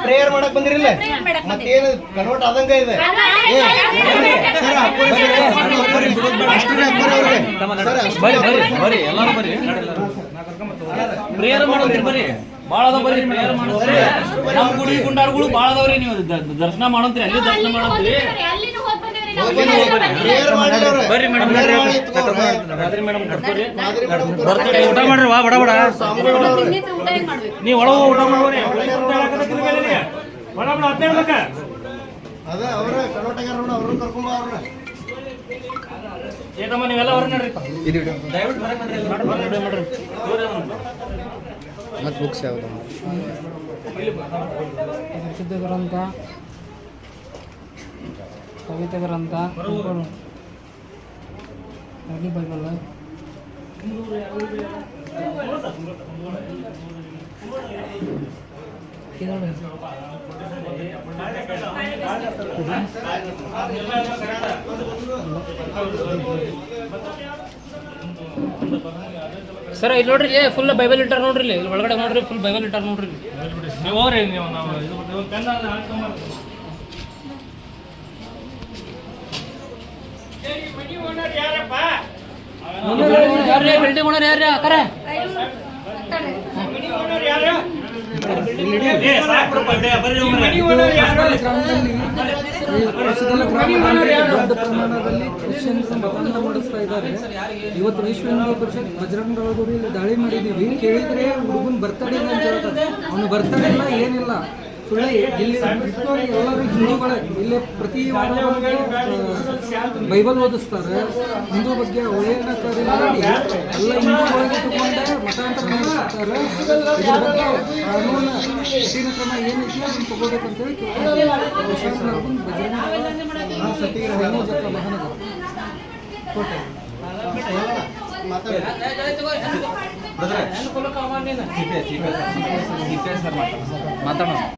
Prayer ಮಾಡಕ್ ಬಂದಿರಲ್ಲ ಮತ್ತೇನು ಕನ್ವರ್ಟ್ ಆದಂಗ ಇದೆ ಪ್ರೇಯರ್ ಮಾಡೋದ್ರಿ ಬರ್ರಿ ಭಾಳ ಅದಾವ ಬರ್ರಿ ಪ್ರೇಯರ್ ಮಾಡೋದ್ರಿ ನಮ್ಮ ಗುಡಿ ಗುಂಡಾರ್ಗಳು ಭಾಳ ಅದಾವ್ರಿ ನೀವು ದರ್ಶನ ಮಾಡೋದ್ರಿ ಅಲ್ಲಿ ದರ್ಶನ ಮಾಡೋದ್ರಿ ಬರ್ರಿ ಮೇಡಮ್ ರಾತ್ರಿ ಮೇಡಮ್ ಕರ್ಕೋರಿ ಬರ್ತಡೆ ಊಟ ಮಾಡ್ರಿ ವಾ ಬಡ ಬಡ ನೀವು ಒಳಗೆ ಊಟ ಮಾಡೋರಿ ಬಡ ಬಡ ಹತ್ತೇಳ್ಬೇಕ ಅದ ಅವ್ರ ಕನ್ವರ್ಟ್ ಆಗ್ಯಾರ ನೋಡ ಅವ್ರನ್ನ ಕರ್ಕೊಂಬ ಅವ್ರನ್ನ ಏತಮ್ಮ ನೀವೆಲ್ಲ ಹೊರ ನಡ್ರಿ ದಯವಿಟ್ಟು ಹೊರಗೆ ಮಾಡ್ರಿ ಮತ್ತೆ ಬುಕ್ಸ್ ಯಾವುದು ಸಿದ್ಧ ಗ್ರಂಥ ಕವಿತೆ ಗ್ರಂಥ ಅಗ್ನಿ ಬೈಬಲ್ ಸರ್ ಇಲ್ಲಿ ನೋಡ್ರಿ ಫುಲ್ ಬೈಬಲ್ ಇಟ್ಟಾರ ನೋಡ್ರಿ ಇಲ್ಲಿ ಒಳಗಡೆ ನೋಡ್ರಿ ಫುಲ್ ಬೈಬಲ್ ಇಟ್ಟಾರ ನೋಡ್ರಿ ನೀವು ಹೋಗ್ರಿ ನೀವು ನಾವು ಇದು ಪೆನ್ ಹಾಕೊಂಬರ್ರಿ ಬಿಲ್ಡಿಂಗ್ ಓನರ್ ಯಾರ್ರಿ ಅಕ್ಕರೆ ದೊಡ್ಡ ಪ್ರಮಾಣದಲ್ಲಿ ಕ್ರಿಶ್ಚಿಯನ್ಸ್ ಮತವನ್ನು ಮೂಡಿಸ್ತಾ ಇದ್ದಾರೆ. ಇವತ್ತು ವಿಶ್ವ ಹಿಂದೂ ಪರಿಷತ್ ಬಜರಂಗ ದಳದವರು ಇಲ್ಲಿ ದಾಳಿ ಮಾಡಿದ್ದೀವಿ. ಕೇಳಿದ್ರೆ ಹುಡುಗನ್ ಬರ್ತಡೇ ಅಂತ ಹೇಳ್ತಾರೆ. ಅವನು ಬರ್ತಡೇ ಇಲ್ಲ ಏನಿಲ್ಲ ಸುಳ್ಳೆ. ಇಲ್ಲಿ ಬಿಟ್ಟೋರು ಎಲ್ಲರೂ ಹಿಂದೂಗಳೇ. ಇಲ್ಲಿ ಪ್ರತಿ ವಾರ ಬೈಬಲ್ ಓದಿಸ್ತಾರೆ. ಹಿಂದೂ ಬಗ್ಗೆ ಅವಹೇಳನಕಾರಿ ಮಾಡಿ ಎಲ್ಲ ಹಿಂದೂಗಳಿಗೆ ತಗೊಂಡೆ ಮತಾಂತರ ನಡೆಸ್ತಾರೆ. ಇದ್ರ ಬಗ್ಗೆ ಕಾನೂನು ಕಠಿಣ ಕ್ರಮ ಏನೈತಿ ಅದನ್ನು ತಗೋಬೇಕಂತೇಳಿ ಶಾಸನರ್ಗು ಬಜರಂಗ ಸತಿಗೆ ಮಹಾನಗರ ಕೋಟೆ ಮಾತಾಡೋಣ.